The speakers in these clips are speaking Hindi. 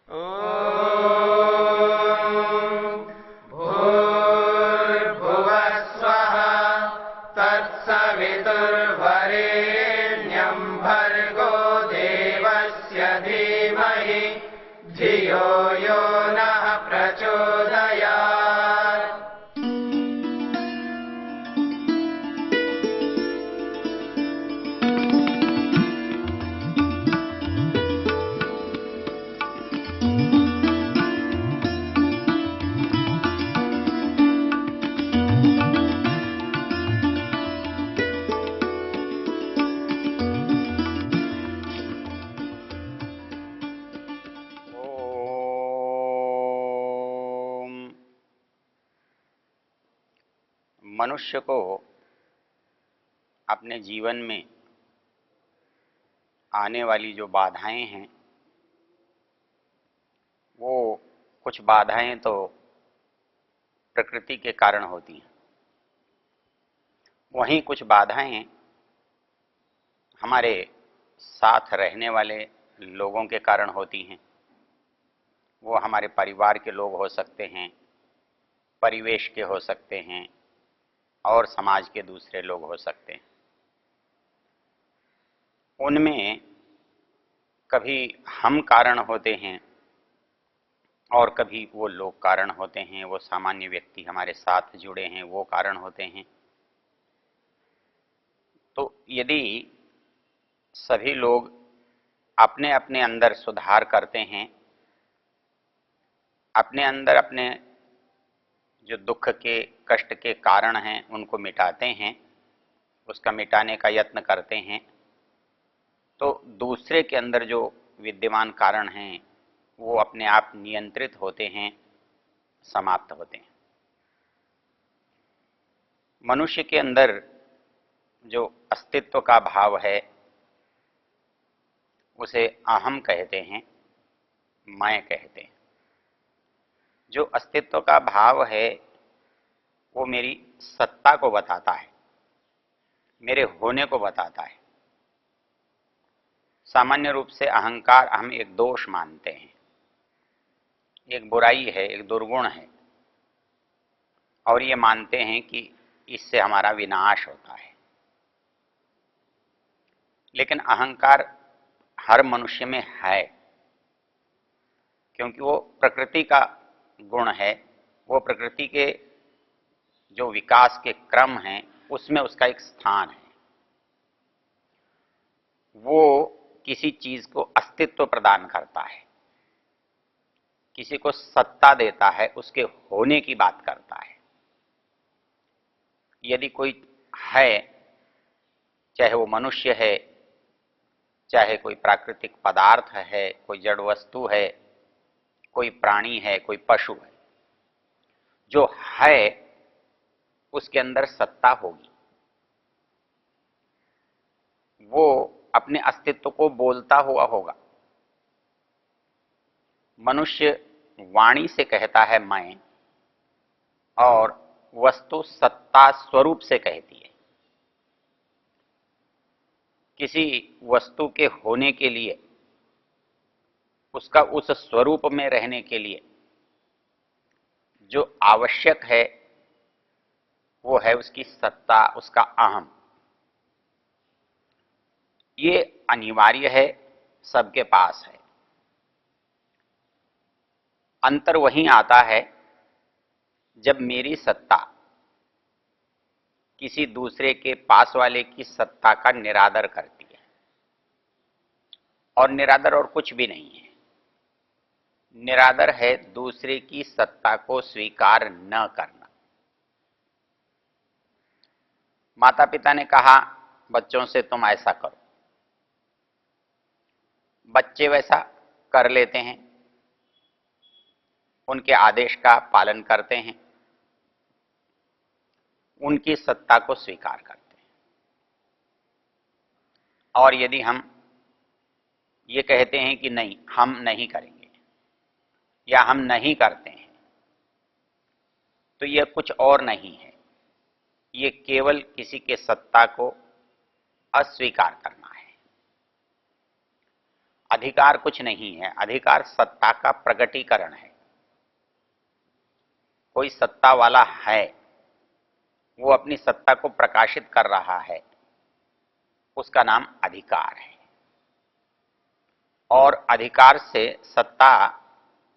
भूर्भुवः स्वः तत्सवितुर्वरेण्यं भर्गो देवस्य धीमहि धियो यो नः प्रचोदयात्। मनुष्य को अपने जीवन में आने वाली जो बाधाएं हैं, वो कुछ बाधाएं तो प्रकृति के कारण होती हैं, वहीं कुछ बाधाएं हमारे साथ रहने वाले लोगों के कारण होती हैं। वो हमारे परिवार के लोग हो सकते हैं, परिवेश के हो सकते हैं और समाज के दूसरे लोग हो सकते हैं। उनमें कभी हम कारण होते हैं और कभी वो लोग कारण होते हैं, वो सामान्य व्यक्ति हमारे साथ जुड़े हैं वो कारण होते हैं। तो यदि सभी लोग अपने अपने अंदर सुधार करते हैं, अपने अंदर अपने जो दुख के कष्ट के कारण हैं उनको मिटाते हैं, उसका मिटाने का यत्न करते हैं, तो दूसरे के अंदर जो विद्यमान कारण हैं वो अपने आप नियंत्रित होते हैं, समाप्त होते हैं। मनुष्य के अंदर जो अस्तित्व का भाव है उसे अहम कहते हैं, मैं कहते हैं। जो अस्तित्व का भाव है वो मेरी सत्ता को बताता है, मेरे होने को बताता है। सामान्य रूप से अहंकार हम एक दोष मानते हैं, एक बुराई है, एक दुर्गुण है, और ये मानते हैं कि इससे हमारा विनाश होता है। लेकिन अहंकार हर मनुष्य में है, क्योंकि वो प्रकृति का गुण है, वो प्रकृति के जो विकास के क्रम हैं उसमें उसका एक स्थान है। वो किसी चीज को अस्तित्व प्रदान करता है, किसी को सत्ता देता है, उसके होने की बात करता है। यदि कोई है, चाहे वो मनुष्य है, चाहे कोई प्राकृतिक पदार्थ है, कोई जड़ वस्तु है, कोई प्राणी है, कोई पशु है, जो है उसके अंदर सत्ता होगी। वो अपने अस्तित्व को बोलता हुआ होगा। मनुष्य वाणी से कहता है मैं, और वस्तु सत्ता स्वरूप से कहती है। किसी वस्तु के होने के लिए, उसका उस स्वरूप में रहने के लिए जो आवश्यक है वो है उसकी सत्ता, उसका अहम। ये अनिवार्य है, सबके पास है। अंतर वहीं आता है जब मेरी सत्ता किसी दूसरे के पास वाले की सत्ता का निरादर करती है, और निरादर और कुछ भी नहीं है। निरादर है दूसरे की सत्ता को स्वीकार न करना। माता पिता ने कहा बच्चों से तुम ऐसा करो, बच्चे वैसा कर लेते हैं, उनके आदेश का पालन करते हैं, उनकी सत्ता को स्वीकार करते हैं। और यदि हम ये कहते हैं कि नहीं, हम नहीं करेंगे या हम नहीं करते हैं, तो यह कुछ और नहीं है, ये केवल किसी के सत्ता को अस्वीकार करना है। अधिकार कुछ नहीं है, अधिकार सत्ता का प्रकटीकरण है। कोई सत्ता वाला है, वो अपनी सत्ता को प्रकाशित कर रहा है, उसका नाम अधिकार है। और अधिकार से सत्ता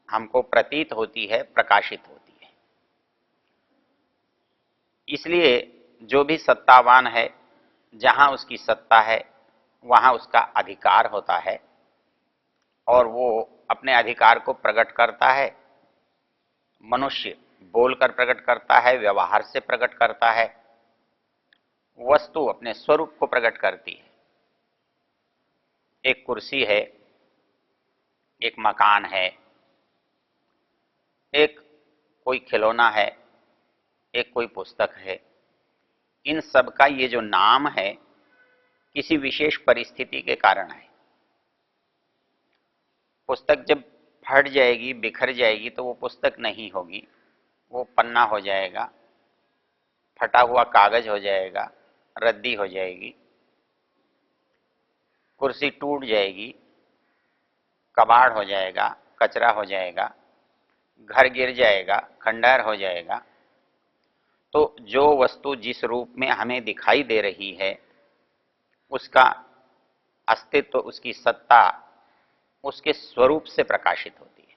हमको प्रतीत होती है, प्रकाशित होती है। इसलिए जो भी सत्तावान है, जहां उसकी सत्ता है वहां उसका अधिकार होता है और वो अपने अधिकार को प्रकट करता है। मनुष्य बोलकर प्रकट करता है, व्यवहार से प्रकट करता है, वस्तु अपने स्वरूप को प्रकट करती है। एक कुर्सी है, एक मकान है, एक कोई खिलौना है, एक कोई पुस्तक है। इन सब का ये जो नाम है किसी विशेष परिस्थिति के कारण है। पुस्तक जब फट जाएगी, बिखर जाएगी तो वो पुस्तक नहीं होगी, वो पन्ना हो जाएगा, फटा हुआ कागज हो जाएगा, रद्दी हो जाएगी। कुर्सी टूट जाएगी, कबाड़ हो जाएगा, कचरा हो जाएगा, घर गिर जाएगा, खंडहर हो जाएगा। तो जो वस्तु जिस रूप में हमें दिखाई दे रही है उसका अस्तित्व, उसकी सत्ता उसके स्वरूप से प्रकाशित होती है।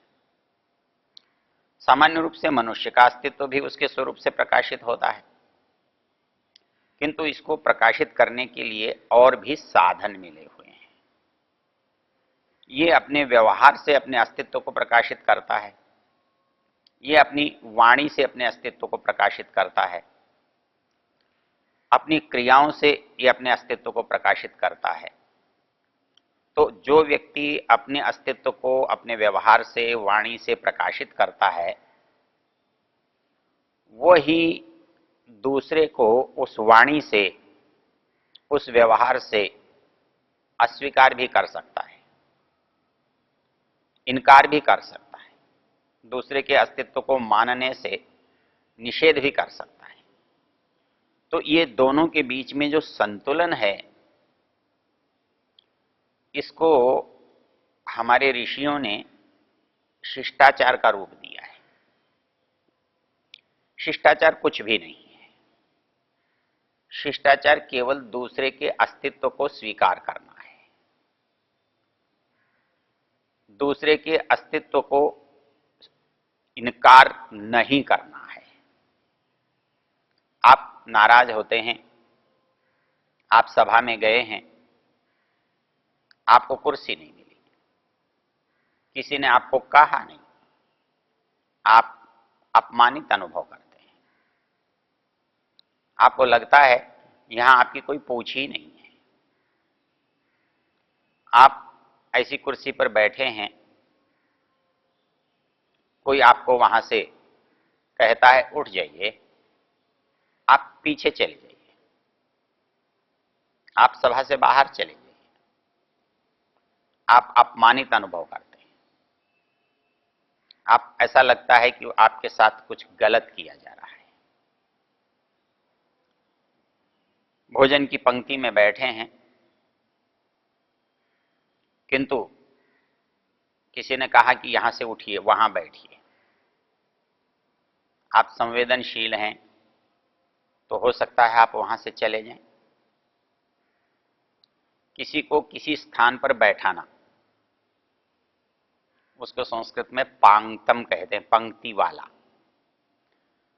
सामान्य रूप से मनुष्य का अस्तित्व भी उसके स्वरूप से प्रकाशित होता है, किंतु इसको प्रकाशित करने के लिए और भी साधन मिले हुए हैं। ये अपने व्यवहार से अपने अस्तित्व को प्रकाशित करता है, ये अपनी वाणी से अपने अस्तित्व को प्रकाशित करता है, अपनी क्रियाओं से ये अपने अस्तित्व को प्रकाशित करता है। तो जो व्यक्ति अपने अस्तित्व को अपने व्यवहार से, वाणी से प्रकाशित करता है, वही दूसरे को उस वाणी से, उस व्यवहार से अस्वीकार भी कर सकता है, इनकार भी कर सकता है, दूसरे के अस्तित्व को मानने से निषेध भी कर सकता है। तो ये दोनों के बीच में जो संतुलन है, इसको हमारे ऋषियों ने शिष्टाचार का रूप दिया है। शिष्टाचार कुछ भी नहीं है। शिष्टाचार केवल दूसरे के अस्तित्व को स्वीकार करना है, दूसरे के अस्तित्व को इनकार नहीं करना है। आप नाराज होते हैं, आप सभा में गए हैं, आपको कुर्सी नहीं मिली, किसी ने आपको कहा नहीं, आप अपमानित अनुभव करते हैं, आपको लगता है यहां आपकी कोई पूछ ही नहीं है। आप ऐसी कुर्सी पर बैठे हैं, कोई आपको वहां से कहता है उठ जाइए, आप पीछे चले जाइए, आप सभा से बाहर चले जाइए, आप अपमानित अनुभव करते हैं, आप ऐसा लगता है कि आपके साथ कुछ गलत किया जा रहा है। भोजन की पंक्ति में बैठे हैं, किंतु किसी ने कहा कि यहां से उठिए, वहां बैठिए। आप संवेदनशील हैं तो हो सकता है आप वहां से चले जाएं। किसी को किसी स्थान पर बैठाना, उसको संस्कृत में पांगतम कहते हैं, पंक्ति वाला।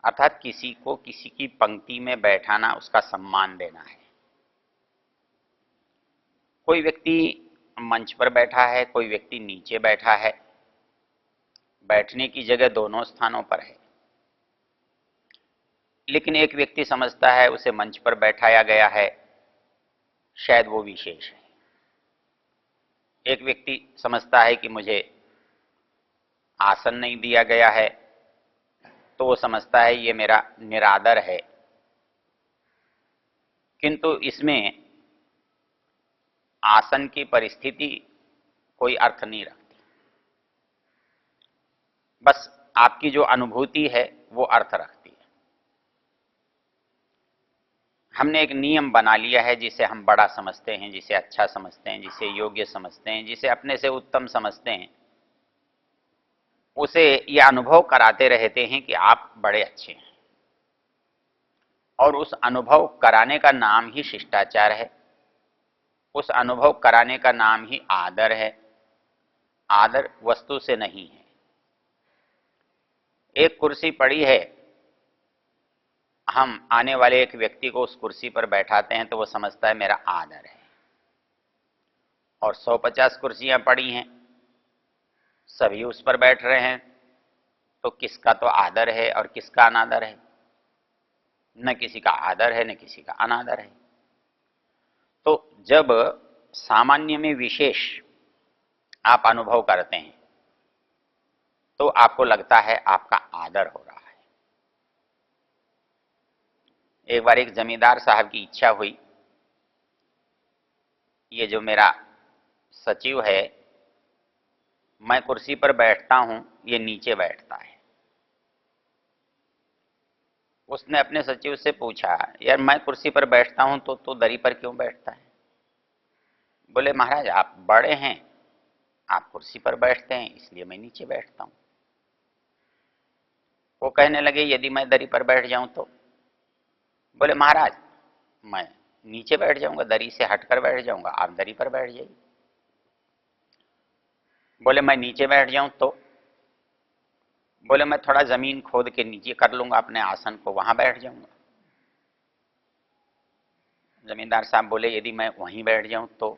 अर्थात किसी को किसी की पंक्ति में बैठाना, उसका सम्मान देना है। कोई व्यक्ति मंच पर बैठा है, कोई व्यक्ति नीचे बैठा है, बैठने की जगह दोनों स्थानों पर है, लेकिन एक व्यक्ति समझता है उसे मंच पर बैठाया गया है, शायद वो विशेष है। एक व्यक्ति समझता है कि मुझे आसन नहीं दिया गया है, तो वो समझता है ये मेरा निरादर है। किंतु इसमें आसन की परिस्थिति कोई अर्थ नहीं रखती, बस आपकी जो अनुभूति है वो अर्थ रखती है। हमने एक नियम बना लिया है जिसे हम बड़ा समझते हैं, जिसे अच्छा समझते हैं, जिसे योग्य समझते हैं, जिसे अपने से उत्तम समझते हैं, उसे ये अनुभव कराते रहते हैं कि आप बड़े अच्छे हैं। और उस अनुभव कराने का नाम ही शिष्टाचार है, उस अनुभव कराने का नाम ही आदर है। आदर वस्तु से नहीं है। एक कुर्सी पड़ी है, हम आने वाले एक व्यक्ति को उस कुर्सी पर बैठाते हैं तो वो समझता है मेरा आदर है। और 150 कुर्सियां पड़ी हैं, सभी उस पर बैठ रहे हैं, तो किसका तो आदर है और किसका अनादर है? न किसी का आदर है न किसी का अनादर है। तो जब सामान्य में विशेष आप अनुभव करते हैं तो आपको लगता है आपका आदर हो रहा है। एक बार एक जमींदार साहब की इच्छा हुई, ये जो मेरा सचिव है, मैं कुर्सी पर बैठता हूं, ये नीचे बैठता है। उसने अपने सचिव से पूछा, यार मैं कुर्सी पर बैठता हूं तो दरी पर क्यों बैठता है? बोले महाराज आप बड़े हैं, आप कुर्सी पर बैठते हैं, इसलिए मैं नीचे बैठता हूं। वो कहने लगे यदि मैं दरी पर बैठ जाऊं तो? बोले महाराज मैं नीचे बैठ जाऊंगा, दरी से हटकर बैठ जाऊंगा, आप दरी पर बैठ जाइए। बोले मैं नीचे बैठ जाऊं तो? बोले मैं थोड़ा जमीन खोद के नीचे कर लूंगा अपने आसन को, वहां बैठ जाऊंगा। जमींदार साहब बोले यदि मैं वहीं बैठ जाऊं तो?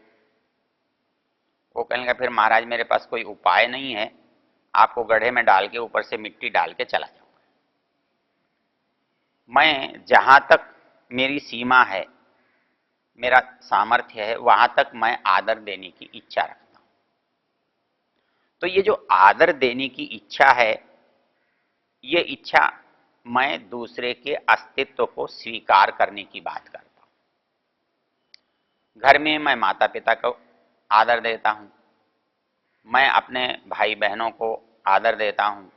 वो कहने लगा फिर महाराज मेरे पास कोई उपाय नहीं है, आपको गड्ढे में डाल के ऊपर से मिट्टी डाल के चला जाऊंगा। मैं जहां तक मेरी सीमा है, मेरा सामर्थ्य है, वहां तक मैं आदर देने की इच्छा रखता हूं। तो ये जो आदर देने की इच्छा है, ये इच्छा मैं दूसरे के अस्तित्व को स्वीकार करने की बात करता हूं। घर में मैं माता पिता को आदर देता हूं, मैं अपने भाई बहनों को आदर देता हूं,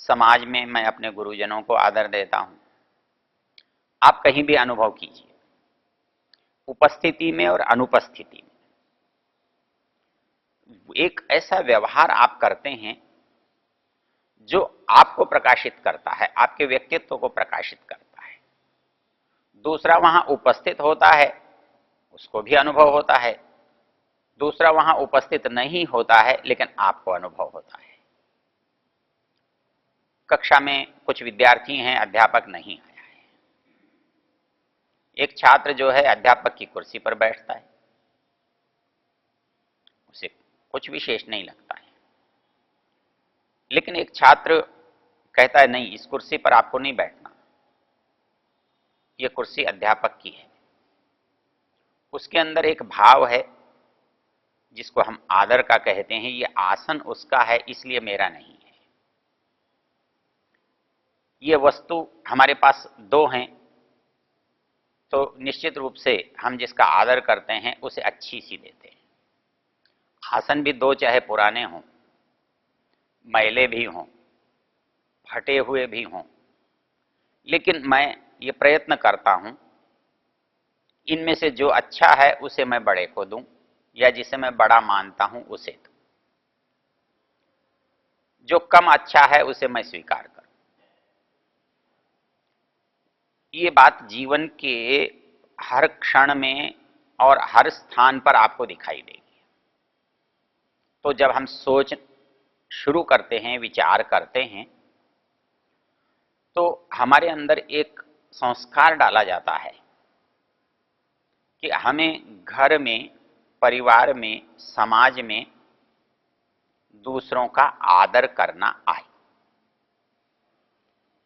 समाज में मैं अपने गुरुजनों को आदर देता हूं। आप कहीं भी अनुभव कीजिए, उपस्थिति में और अनुपस्थिति में एक ऐसा व्यवहार आप करते हैं जो आपको प्रकाशित करता है, आपके व्यक्तित्व को प्रकाशित करता है। दूसरा वहां उपस्थित होता है, उसको भी अनुभव होता है। दूसरा वहां उपस्थित नहीं होता है लेकिन आपको अनुभव होता है। कक्षा में कुछ विद्यार्थी हैं, अध्यापक नहीं आया है। एक छात्र जो है अध्यापक की कुर्सी पर बैठता है, उसे कुछ विशेष नहीं लगता है। लेकिन एक छात्र कहता है नहीं, इस कुर्सी पर आपको नहीं बैठना, यह कुर्सी अध्यापक की है। उसके अंदर एक भाव है जिसको हम आदर का कहते हैं, ये आसन उसका है इसलिए मेरा नहीं है। ये वस्तु हमारे पास दो हैं तो निश्चित रूप से हम जिसका आदर करते हैं उसे अच्छी सी देते हैं। आसन भी दो, चाहे पुराने हों, मैले भी हों, फटे हुए भी हों, लेकिन मैं ये प्रयत्न करता हूं इनमें से जो अच्छा है उसे मैं बड़े को दूं, या जिसे मैं बड़ा मानता हूं उसे दूं। जो कम अच्छा है उसे मैं स्वीकार करूं। ये बात जीवन के हर क्षण में और हर स्थान पर आपको दिखाई देगी। तो जब हम सोच शुरू करते हैं, विचार करते हैं, तो हमारे अंदर एक संस्कार डाला जाता है कि हमें घर में, परिवार में, समाज में दूसरों का आदर करना आए।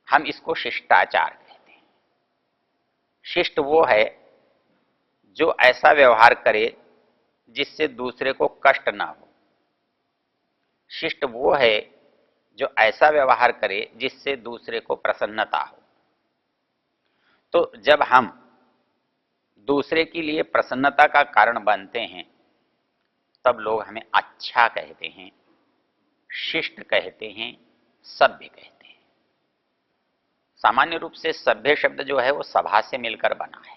हम इसको शिष्टाचार कहते हैं। शिष्ट वो है जो ऐसा व्यवहार करे जिससे दूसरे को कष्ट ना हो। शिष्ट वो है जो ऐसा व्यवहार करे जिससे दूसरे को प्रसन्नता हो। तो जब हम दूसरे के लिए प्रसन्नता का कारण बनते हैं तब लोग हमें अच्छा कहते हैं, शिष्ट कहते हैं, सभ्य कहते हैं। सामान्य रूप से सभ्य शब्द जो है वो सभा से मिलकर बना है।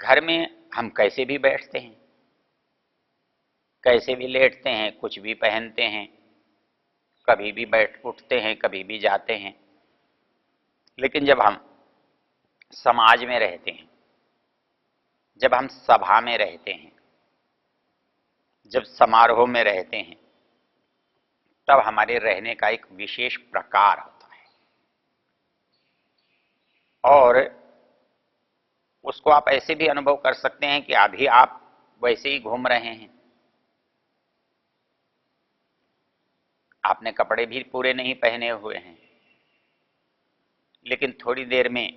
घर में हम कैसे भी बैठते हैं, कैसे भी लेटते हैं, कुछ भी पहनते हैं, कभी भी बैठ उठते हैं, कभी भी जाते हैं। लेकिन जब हम समाज में रहते हैं, जब हम सभा में रहते हैं, जब समारोह में रहते हैं, तब हमारे रहने का एक विशेष प्रकार होता है और उसको आप ऐसे भी अनुभव कर सकते हैं कि अभी आप वैसे ही घूम रहे हैं, आपने कपड़े भी पूरे नहीं पहने हुए हैं, लेकिन थोड़ी देर में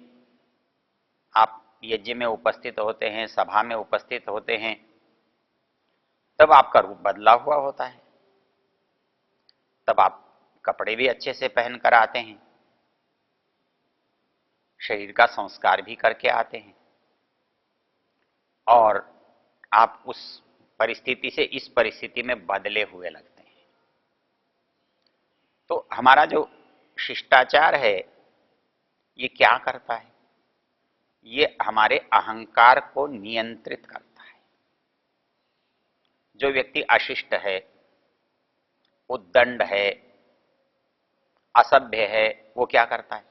आप यज्ञ में उपस्थित होते हैं, सभा में उपस्थित होते हैं, तब आपका रूप बदला हुआ होता है। तब आप कपड़े भी अच्छे से पहन कर आते हैं, शरीर का संस्कार भी करके आते हैं और आप उस परिस्थिति से इस परिस्थिति में बदले हुए लगते हैं। तो हमारा जो शिष्टाचार है ये क्या करता है? ये हमारे अहंकार को नियंत्रित करता है। जो व्यक्ति अशिष्ट है, उद्दंड है, असभ्य है, वो क्या करता है?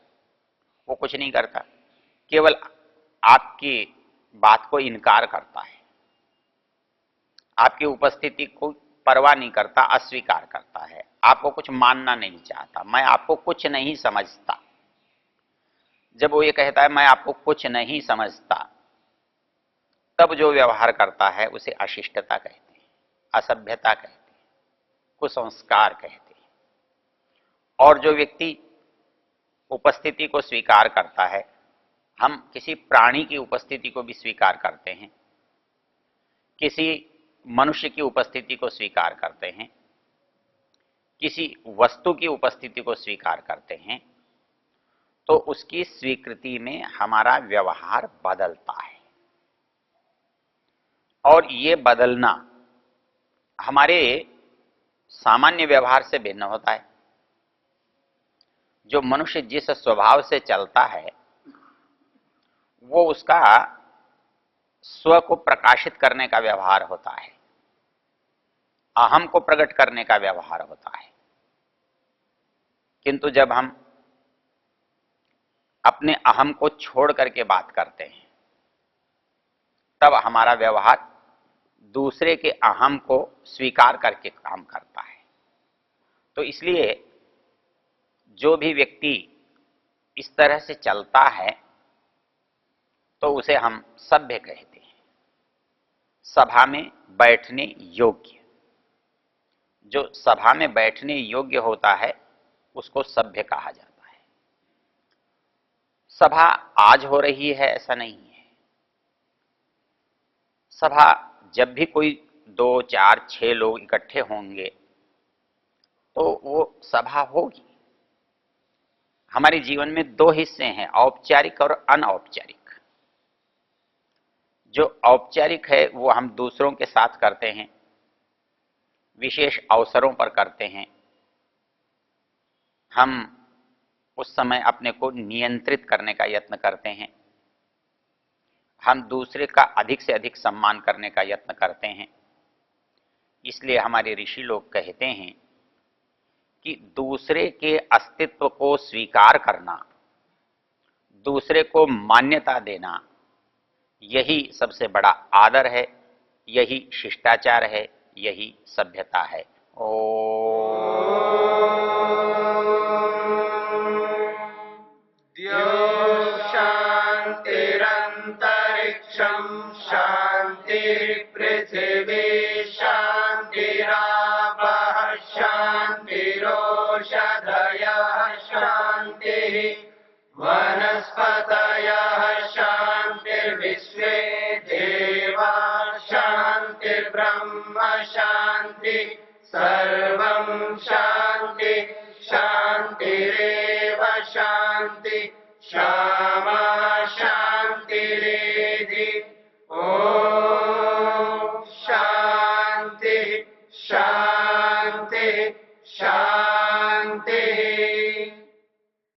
वो कुछ नहीं करता, केवल आपकी बात को इनकार करता है, आपकी उपस्थिति को परवाह नहीं करता, अस्वीकार करता है, आपको कुछ मानना नहीं चाहता, मैं आपको कुछ नहीं समझता। जब वो ये कहता है मैं आपको कुछ नहीं समझता, तब जो व्यवहार करता है उसे अशिष्टता कहते हैं, असभ्यता कहते हैं, कुसंस्कार कहते हैं। और जो व्यक्ति उपस्थिति को स्वीकार करता है, हम किसी प्राणी की उपस्थिति को भी स्वीकार करते हैं, किसी मनुष्य की उपस्थिति को स्वीकार करते हैं, किसी वस्तु की उपस्थिति को स्वीकार करते हैं, तो उसकी स्वीकृति में हमारा व्यवहार बदलता है। और ये बदलना हमारे सामान्य व्यवहार से भिन्न होता है। जो मनुष्य जिस स्वभाव से चलता है वो उसका स्व को प्रकाशित करने का व्यवहार होता है, अहम को प्रकट करने का व्यवहार होता है। किंतु जब हम अपने अहम को छोड़ करके बात करते हैं, तब हमारा व्यवहार दूसरे के अहम को स्वीकार करके काम करता है। तो इसलिए जो भी व्यक्ति इस तरह से चलता है तो उसे हम सभ्य कहते हैं, सभा में बैठने योग्य। जो सभा में बैठने योग्य होता है उसको सभ्य कहा जाता है। सभा आज हो रही है ऐसा नहीं है। सभा जब भी कोई 2, 4, 6 लोग इकट्ठे होंगे तो वो सभा होगी। हमारे जीवन में 2 हिस्से हैं, औपचारिक और अनौपचारिक। जो औपचारिक है वो हम दूसरों के साथ करते हैं, विशेष अवसरों पर करते हैं। हम उस समय अपने को नियंत्रित करने का यत्न करते हैं, हम दूसरे का अधिक से अधिक सम्मान करने का यत्न करते हैं। इसलिए हमारे ऋषि लोग कहते हैं कि दूसरे के अस्तित्व को स्वीकार करना, दूसरे को मान्यता देना, यही सबसे बड़ा आदर है, यही शिष्टाचार है, यही सभ्यता है। शांतिरंतरिक्षं शांतिर्पृथिवी शांतिरापः शांतिरोषधयः शांतिः वनस्पतयः शांतिर्विश्वे देवा शांतिर्ब्रह्म शांति सर्वं शांति शांतिरेव शांति शाम